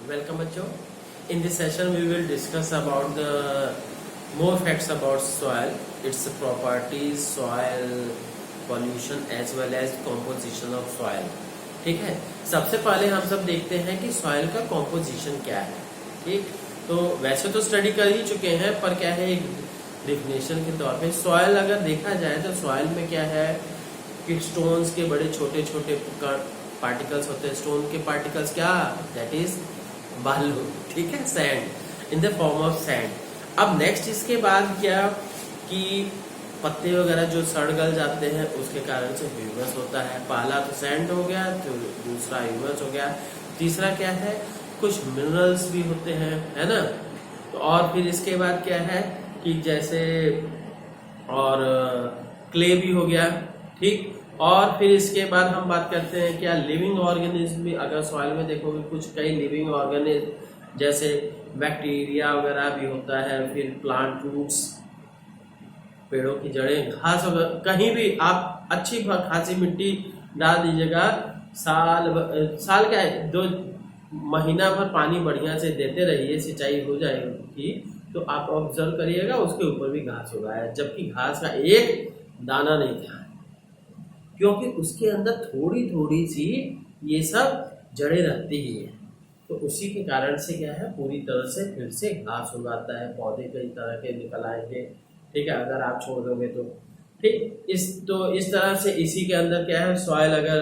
Welcome बच्चों. In this session we will discuss about the more facts about soil, its properties, soil pollution as well as composition of soil. ठीक है. सबसे पहले हम सब देखते हैं कि soil का composition क्या है. ठीक. तो वैसे तो स्टडी कर ही चुके हैं, पर क्या है एक डिफिनेशन के तौर पे soil अगर देखा जाए तो soil में क्या है कि स्टोन्स के बड़े छोटे छोटे पार्टिकल्स होते हैं. स्टोन के पार्टिकल्स क्या, दैट इज बालू. ठीक है, sand, in the form of sand. अब नेक्स्ट इसके बाद क्या कि पत्ते वगैरह जो सड़ गल जाते हैं उसके कारण से ह्यूमस होता है. पहला तो सैंड हो गया, तो दूसरा ह्यूमस हो गया, तीसरा क्या है कुछ मिनरल्स भी होते हैं, है ना. तो और फिर इसके बाद क्या है कि जैसे और क्ले भी हो गया. ठीक. और फिर इसके बाद हम बात करते हैं क्या लिविंग ऑर्गेनिज्म भी. अगर सॉइल में देखोगे कुछ कई लिविंग ऑर्गेनिज्म जैसे बैक्टीरिया वगैरह भी होता है. फिर प्लांट रूट्स, पेड़ों की जड़ें, घास वगैरह. कहीं भी आप अच्छी खासी मिट्टी डाल दीजिएगा, साल क्या है 2 महीना भर पानी बढ़िया से देते रहिए, सिंचाई हो जाएगी तो आप ऑब्जर्व करिएगा उसके ऊपर भी घास होगा है, जबकि घास का एक दाना नहीं था, क्योंकि उसके अंदर थोड़ी थोड़ी सी ये सब जड़ें रहती ही है. तो उसी के कारण से क्या है पूरी तरह से फिर से घास हो जाता है, पौधे कई तरह के निकल आएंगे. ठीक है, अगर आप छोड़ दोगे तो. ठीक. इस तरह से इसी के अंदर क्या है सॉइल अगर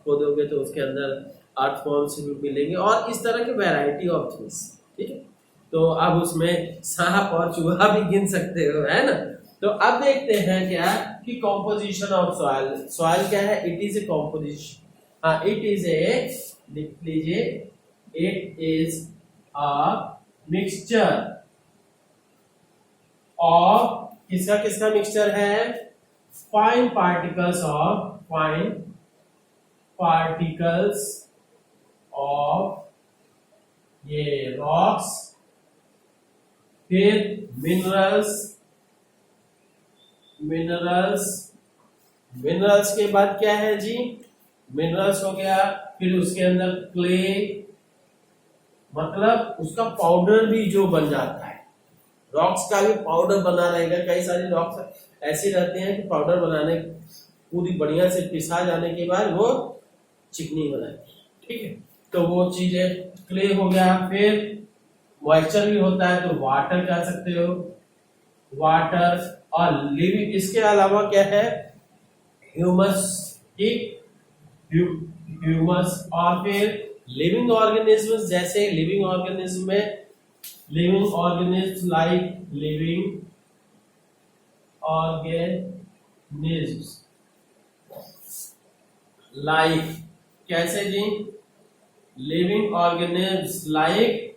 खोदोगे तो उसके अंदर अर्थ फॉर्म्स भी मिलेंगे और इस तरह के वैरायटी ऑफ थिंग्स. ठीक है. तो अब उसमें सांप और चूहा भी गिन सकते हो, है ना. तो अब देखते हैं क्या कि कॉम्पोजिशन ऑफ सॉइल. सॉइल क्या है, इट इज ए कॉम्पोजिशन. हाँ, इट इज ए, लिख लीजिए, it is a mixture of, किसका किसका मिक्सचर है, फाइन पार्टिकल्स ऑफ ये रॉक्स, फिर मिनरल्स के बाद क्या है जी, मिनरल्स हो गया. फिर उसके अंदर क्ले, मतलब उसका पाउडर भी जो बन जाता है. रॉक्स का भी पाउडर बना रहेगा. कई सारी रॉक्स ऐसी रहती हैं कि पाउडर बनाने पूरी बढ़िया से पिसा जाने के बाद वो चिकनी हो जाती है. ठीक है, तो वो चीजें क्ले हो गया. फिर मॉइस्चर भी होता है तो वाटर कह सकते हो, वाटर. और लिविंग, इसके अलावा क्या है ह्यूमस. ठीक, ह्यूमस. और फिर लिविंग ऑर्गेनिज्म, जैसे लिविंग ऑर्गेनिज्म में living organism like living organism like, कैसे जी, लिविंग ऑर्गेनिज्म लाइक.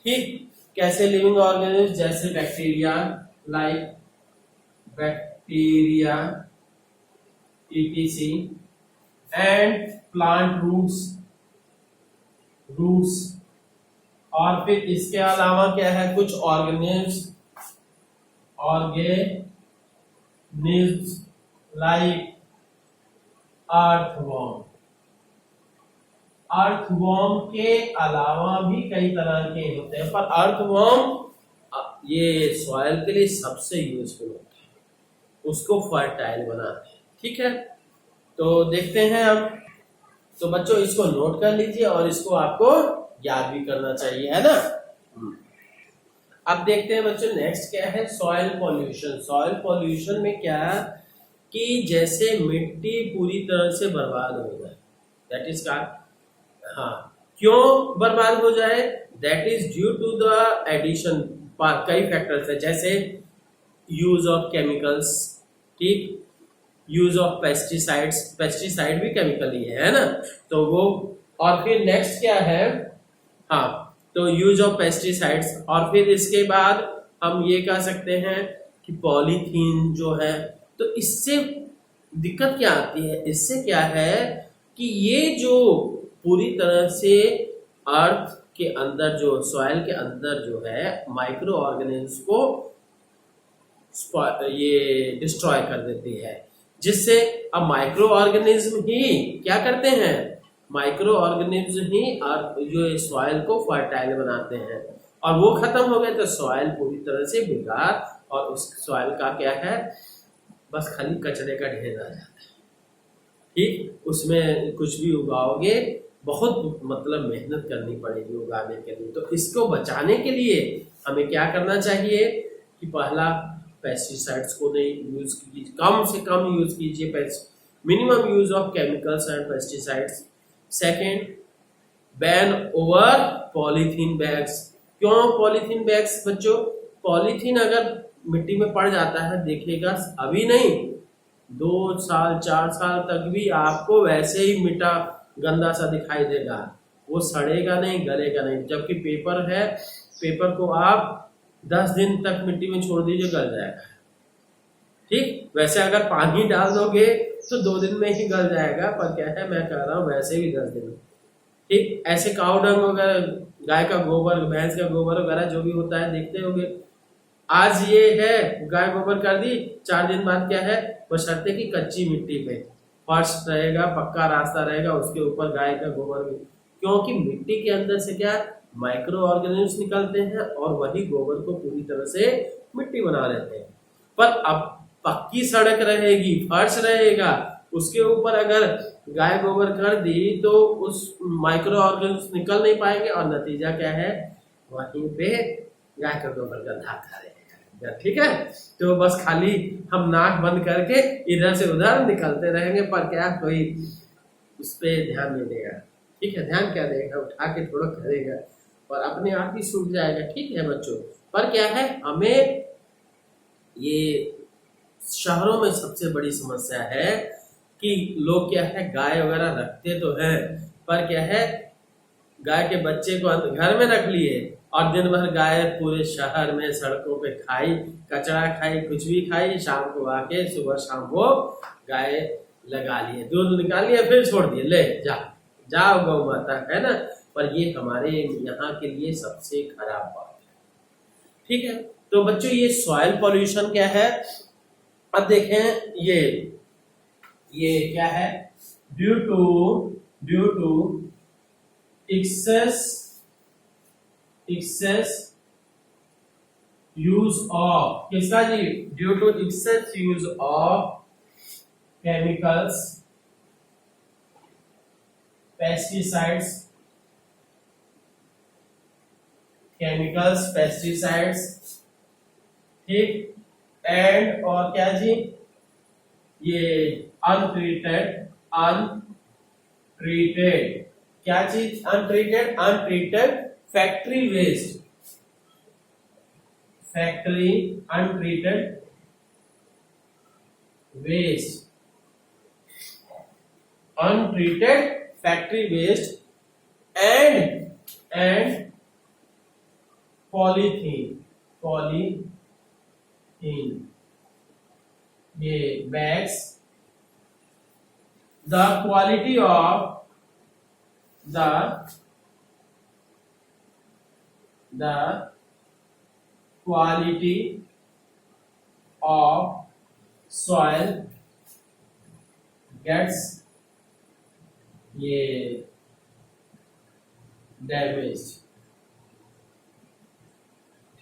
ठीक, कैसे लिविंग ऑर्गेनिज्म, जैसे bacteria, like bacteria etc. And plant roots. और फिर इसके अलावा क्या है कुछ ऑर्गेनिज्म लाइक अर्थवॉर्म. अर्थवॉर्म के अलावा भी कई तरह के होते हैं, पर अर्थवॉर्म ये सॉइल के लिए सबसे यूजफुल होता है, उसको फर्टाइल बनाते हैं. ठीक है, तो देखते हैं अब. तो बच्चों इसको नोट कर लीजिए और इसको आपको याद भी करना चाहिए, है ना. अब देखते हैं बच्चों नेक्स्ट क्या है सॉइल पॉल्यूशन. सॉइल पॉल्यूशन में क्या कि जैसे मिट्टी पूरी तरह से बर्बाद हो जाए, दैट इज का. हाँ, क्यों बर्बाद हो जाए, that is due to the addition. कई फैक्टर्स है, जैसे यूज ऑफ केमिकल्स. ठीक, यूज ऑफ पेस्टिसाइड्स, पेस्टिसाइड भी केमिकल ही है ना. तो वो, और फिर नेक्स्ट क्या है, हाँ, तो यूज ऑफ पेस्टिसाइड्स. और फिर इसके बाद हम ये कह सकते हैं कि पॉलीथीन जो है, तो इससे दिक्कत क्या आती है, इससे क्या है कि ये जो पूरी तरह से अर्थ के अंदर जो सॉइल के अंदर जो है माइक्रो ऑर्गेनिज्म को ये डिस्ट्रॉय कर देती है, जिससे अब माइक्रो ऑर्गेनिज्म ही क्या करते हैं माइक्रो ऑर्गेनिज्म ही और जो सॉइल को फर्टाइल बनाते हैं, और वो खत्म हो गए तो सॉइल पूरी तरह से बेकार, और उस सॉइल का क्या है, बस खाली कचरे का ढेर आ जाता है। ठीक, उसमें कुछ भी उगाओगे बहुत मतलब मेहनत करनी पड़ेगी उगाने के लिए। तो इसको बचाने के लिए हमें क्या करना चाहिए कि पहला, पेस्टिसाइड्स को नहीं यूज कीजिए, कम से कम यूज कीजिए, minimum use of chemicals and pesticides. Second, ban over polythene bags. क्यों पॉलीथीन बैग्स बच्चों? पॉलीथीन अगर मिट्टी में पड़ जाता है, देखिएगा अभी नहीं 2 साल 4 साल तक भी आपको वैसे ही मिट्टा गंदा सा दिखाई देगा, वो सड़ेगा नहीं, गलेगा नहीं। जबकि पेपर है, पेपर को आप 10 दिन तक मिट्टी में छोड़ दीजिए, गल जाएगा। ठीक, वैसे अगर पानी डाल दोगे तो 2 दिन में ही गल जाएगा, पर क्या है, मैं कह रहा हूँ वैसे भी 10 दिन। ठीक, ऐसे काऊ डंग वगैरह, गाय का गोबर, भैंस का गोबर वगैरह जो भी होता है, देखते होंगे, आज ये है गाय गोबर कर दी, 4 दिन बाद क्या है, बशर्ते की कच्ची मिट्टी पे फर्श रहेगा, पक्का रास्ता रहेगा, उसके ऊपर गाय का गोबर भी, क्योंकि मिट्टी के अंदर से क्या माइक्रो ऑर्गेनिज्म निकलते हैं और वही गोबर को पूरी तरह से मिट्टी बना देते हैं। पर अब पक्की सड़क रहेगी, फर्श रहेगा, उसके ऊपर अगर गाय गोबर कर दी तो उस माइक्रो ऑर्गेनिज्म निकल नहीं पाएंगे, और नतीजा क्या है, वहीं पे गाय का गोबर गंदा आता रहेगा। ठीक है, तो बस खाली हम नाक बंद करके इधर से उधर निकलते रहेंगे, पर क्या कोई उस पर ध्यान नहीं देगा। ठीक है, ध्यान क्या देगा, उठा के थोड़ा करेगा और अपने आप ही सूख जाएगा। ठीक है बच्चों, पर क्या है, हमें ये शहरों में सबसे बड़ी समस्या है कि लोग क्या है, गाय वगैरह रखते तो हैं, पर क्या है, गाय के बच्चे को घर में रख लिए और दिन भर गाय पूरे शहर में सड़कों पे खाई, कचरा खाई, कुछ भी खाई, शाम को आके सुबह शाम वो गाय लगा लिए, दूध निकाल लिया, फिर छोड़ दिए, ले जाओ गौ माता, है ना। पर ये हमारे यहाँ के लिए सबसे खराब बात है। ठीक है, तो बच्चों ये सॉइल पॉल्यूशन क्या है, अब देखें, ये क्या है, due to excess use of, किसका जी, due to excess use of chemicals, pesticides, ठीक, एंड और क्या जी, ये अनट्रीटेड, क्या चीज, untreated factory waste, untreated factory waste and polythene, ये bags, the quality of soil gets ये damaged।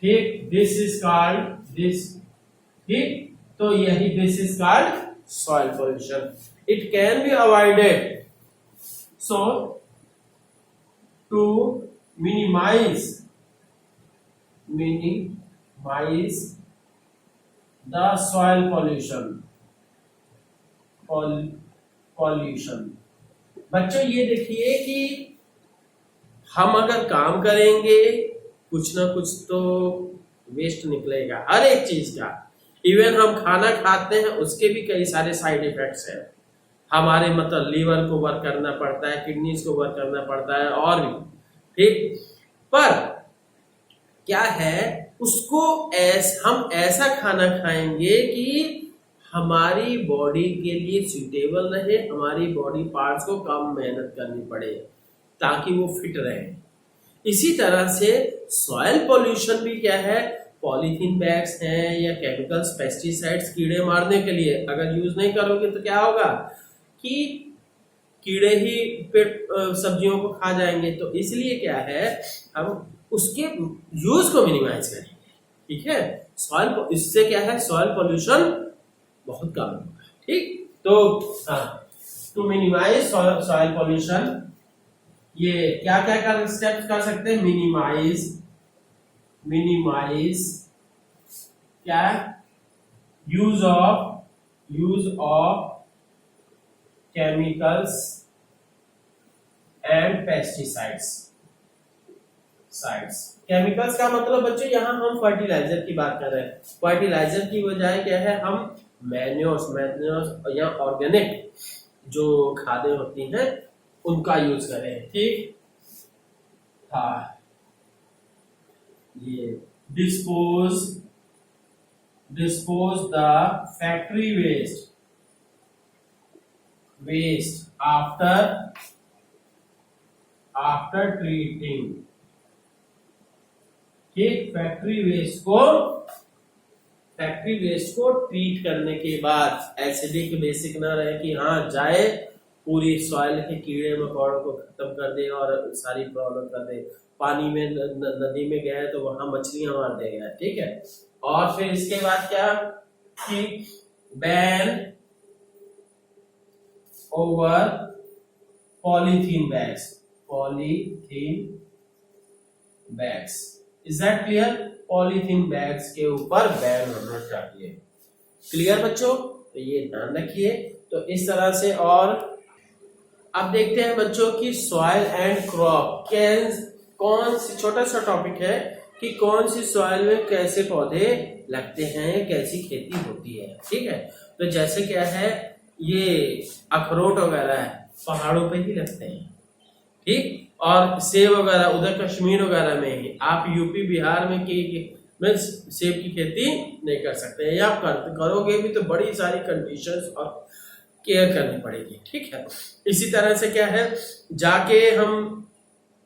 ठीक, दिस इज कॉल्ड ठीक, तो यही this is called soil pollution। It can be avoided, so to minimize the soil pollution। बच्चों ये देखिए कि हम अगर काम करेंगे कुछ ना कुछ तो वेस्ट निकलेगा, हर एक चीज का। इवन हम खाना खाते हैं उसके भी कई सारे साइड इफेक्ट्स हैं, हमारे मतलब लीवर को वर्क करना पड़ता है, किडनीज को वर्क करना पड़ता है, और भी। ठीक, पर क्या है, उसको हम ऐसा खाना खाएंगे कि हमारी बॉडी के लिए सूटेबल रहे, हमारी बॉडी पार्ट्स को कम मेहनत करनी पड़े ताकि वो फिट रहे। इसी तरह से सॉइल पोल्यूशन भी क्या है, पॉलीथीन बैग्स हैं या केमिकल्स, पेस्टिसाइड्स कीड़े मारने के लिए अगर यूज नहीं करोगे तो क्या होगा कि कीड़े ही पेट सब्जियों को खा जाएंगे, तो इसलिए क्या है हम उसके यूज को मिनिमाइज करेंगे। ठीक है, सॉइल, इससे क्या है सॉइल पोल्यूशन बहुत कम होगा। ठीक, तो टू मिनिमाइज सॉइल पोल्यूशन, ये क्या क्या कर स्टेप्स कर सकते हैं? मिनिमाइज क्या? Use of chemicals and pesticides. Chemicals का मतलब बच्चों यहाँ हम फर्टिलाइजर की बात कर रहे हैं। फर्टिलाइजर की बजाय क्या है, हम मैन्योर्स या ऑर्गेनिक जो खादें होती हैं उनका यूज करें। ठीक, हाँ, ये dispose the factory waste after treating. ठीक, फैक्ट्री वेस्ट को ट्रीट करने के बाद एसिडिक बेसिक ना रहे कि हाँ जाए पूरी सॉइल के कीड़े मकोड़ों को खत्म कर दे और सारी प्रॉब्लम कर दे। पानी में नदी में गए तो वहां मछलियां मार देगा। ठीक है, और फिर इसके बाद क्या कि ban over polythene bags. Is that clear? Polythene bags के ऊपर बैन होना चाहिए। क्लियर बच्चों? तो ये ध्यान रखिए। तो इस तरह से, और अब देखते हैं बच्चों की सॉइल एंड क्रॉप, कौन सी, छोटा सा टॉपिक है कि कौन सी सॉइल में कैसे पौधे लगते हैं, कैसी खेती होती है। ठीक है, तो जैसे क्या है, ये अखरोट वगैरह पहाड़ों पे ही लगते हैं। ठीक, और सेब वगैरह उधर कश्मीर वगैरह में ही, आप यूपी बिहार में सेब की खेती नहीं कर सकते, या आप करोगे भी तो बड़ी सारी कंडीशंस और केयर करनी पड़ेगी। ठीक है, इसी तरह से क्या है, जाके हम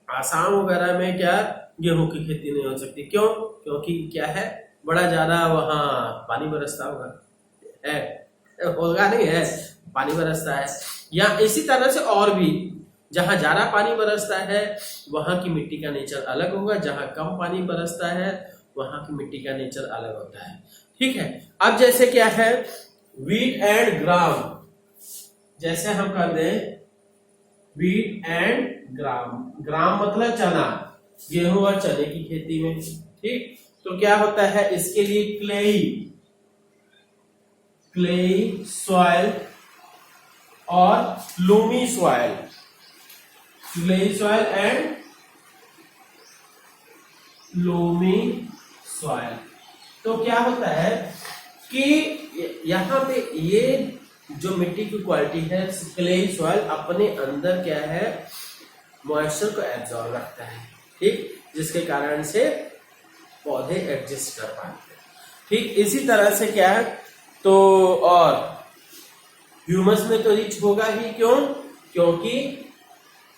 आसाम वगैरह में क्या गेहूं की खेती नहीं हो सकती। क्यों? क्योंकि क्या है, बड़ा ज्यादा वहां पानी बरसता होगा नहीं है, पानी बरसता है। या इसी तरह से और भी, जहां ज्यादा पानी बरसता है वहां की मिट्टी का नेचर अलग होगा, जहां कम पानी बरसता है वहां की मिट्टी का नेचर अलग होता है। ठीक है, अब जैसे क्या है वीट एंड ग्राम, जैसे हम कर दें वीट एंड ग्राम मतलब चना, गेहूं और चने की खेती में। ठीक, तो क्या होता है, इसके लिए क्लेई सॉइल और Lumi soil, clayey soil and Lumi soil. तो क्या होता है कि यहाँ पे ये जो मिट्टी की क्वालिटी है, क्लेई सॉइल अपने अंदर क्या है, मॉइस्चर को एब्जॉर्ब रखता है। ठीक, जिसके कारण से पौधे एडजस्ट कर पाते हैं। ठीक, इसी तरह से क्या है, तो और ह्यूमस में तो रिच होगा ही। क्यों? क्योंकि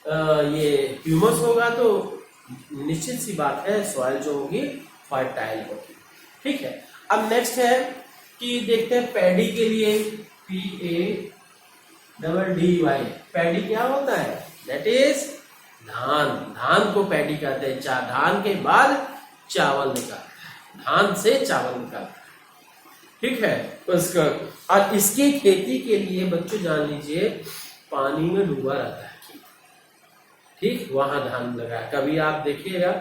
ये ह्यूमस होगा तो निश्चित सी बात है सॉइल जो होगी फर्टाइल होगी। ठीक है, अब नेक्स्ट है कि देखते हैं पैडी के लिए, PADDY, पैडी क्या होता है? दैट इज धान को पैडी कहते हैं। धान के बाद चावल निकालता है, धान से चावल निकालता है। ठीक है, उसका, और इसकी खेती के लिए बच्चों जान लीजिए पानी में डूबा रहता है। ठीक, वहां धान लगाया, कभी आप देखिएगा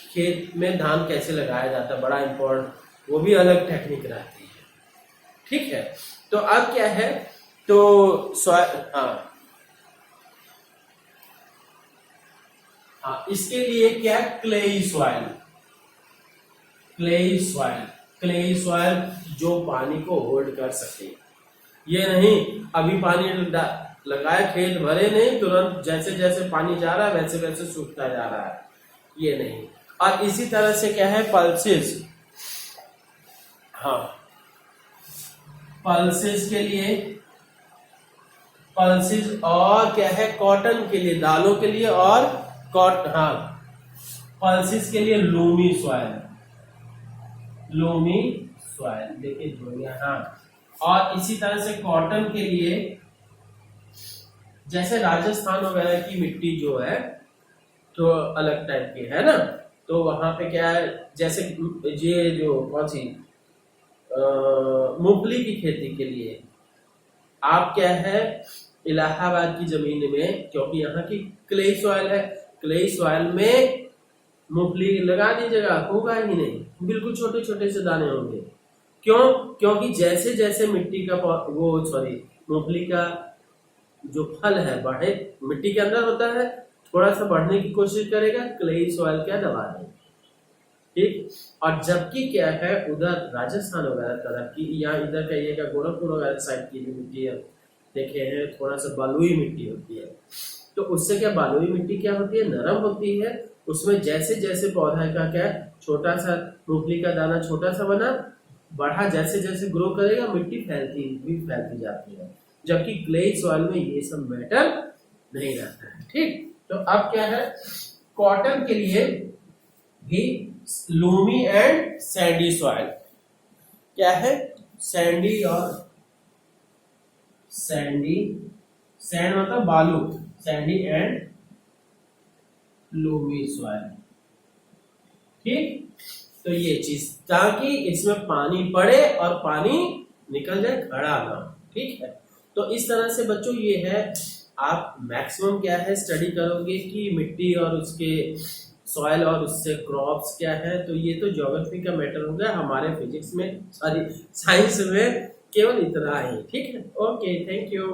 खेत में धान कैसे लगाया जाता है, बड़ा इम्पोर्टेंट, वो भी अलग टेक्निक रहती है। ठीक है, तो अब क्या है, तो इसके लिए क्या, क्लेई सॉइल जो पानी को होल्ड कर सके। ये नहीं अभी पानी लगाया, खेत भरे नहीं, तुरंत जैसे जैसे पानी जा रहा है वैसे वैसे सूखता जा रहा है, ये नहीं। और इसी तरह से क्या है, पल्सेस, पल्सेस के लिए, पल्सेस और क्या है, कॉटन के लिए, दालों के लिए, और पल्सेस के लिए लूमी सॉइल देखिए, और इसी तरह से कॉटन के लिए जैसे राजस्थान वगैरह की मिट्टी जो है तो अलग टाइप की है ना, तो वहां पे क्या है, जैसे ये जो कौन सी मूंगफली की खेती के लिए आप क्या है, इलाहाबाद की जमीन में, क्योंकि यहाँ की क्ले सॉइल है, क्ले सॉइल में मूंगफली लगा दीजिएगा, होगा ही नहीं, बिल्कुल छोटे छोटे से दाने होंगे। क्यों? क्योंकि जैसे जैसे मिट्टी का वो सॉरी मूंगफली का जो फल है बढ़े, मिट्टी के अंदर होता है, थोड़ा सा बढ़ने की कोशिश करेगा, क्ले सॉइल क्या दबा देगा, ठीक। और जबकि क्या है, उधर राजस्थान वगैरह तरफ की, या इधर कहिएगा गोरखपुर वगैरह साइड की जो मिट्टी है, देखे हैं थोड़ा सा बलुई मिट्टी होती है, तो उससे क्या, बलुई मिट्टी क्या होती है, नरम होती है, उसमें जैसे जैसे पौधा का क्या, छोटा सा मूंगफली का दाना छोटा सा बना, बढ़ा, जैसे जैसे ग्रो करेगा मिट्टी फैलती जाती है, जबकि क्ले सॉइल में ये सब मैटर नहीं रहता है, ठीक। तो अब क्या है, कॉटन के लिए भी लूमी एंड सैंडी सॉइल क्या है, सैंडी और सैंडी, सैंड मतलब बालू, सैंडी एंड लूमी सॉइल, ठीक। तो ये चीज, ताकि इसमें पानी पड़े और पानी निकल जाए, खड़ा ना, ठीक है। तो इस तरह से बच्चों ये है, आप मैक्सिमम क्या है स्टडी करोगे कि मिट्टी और उसके सॉइल और उससे क्रॉप्स क्या है, तो ये तो ज्योग्राफी का मैटर हो गया, हमारे फिजिक्स में, सॉरी साइंस में केवल इतना ही, ठीक है। Okay, thank you.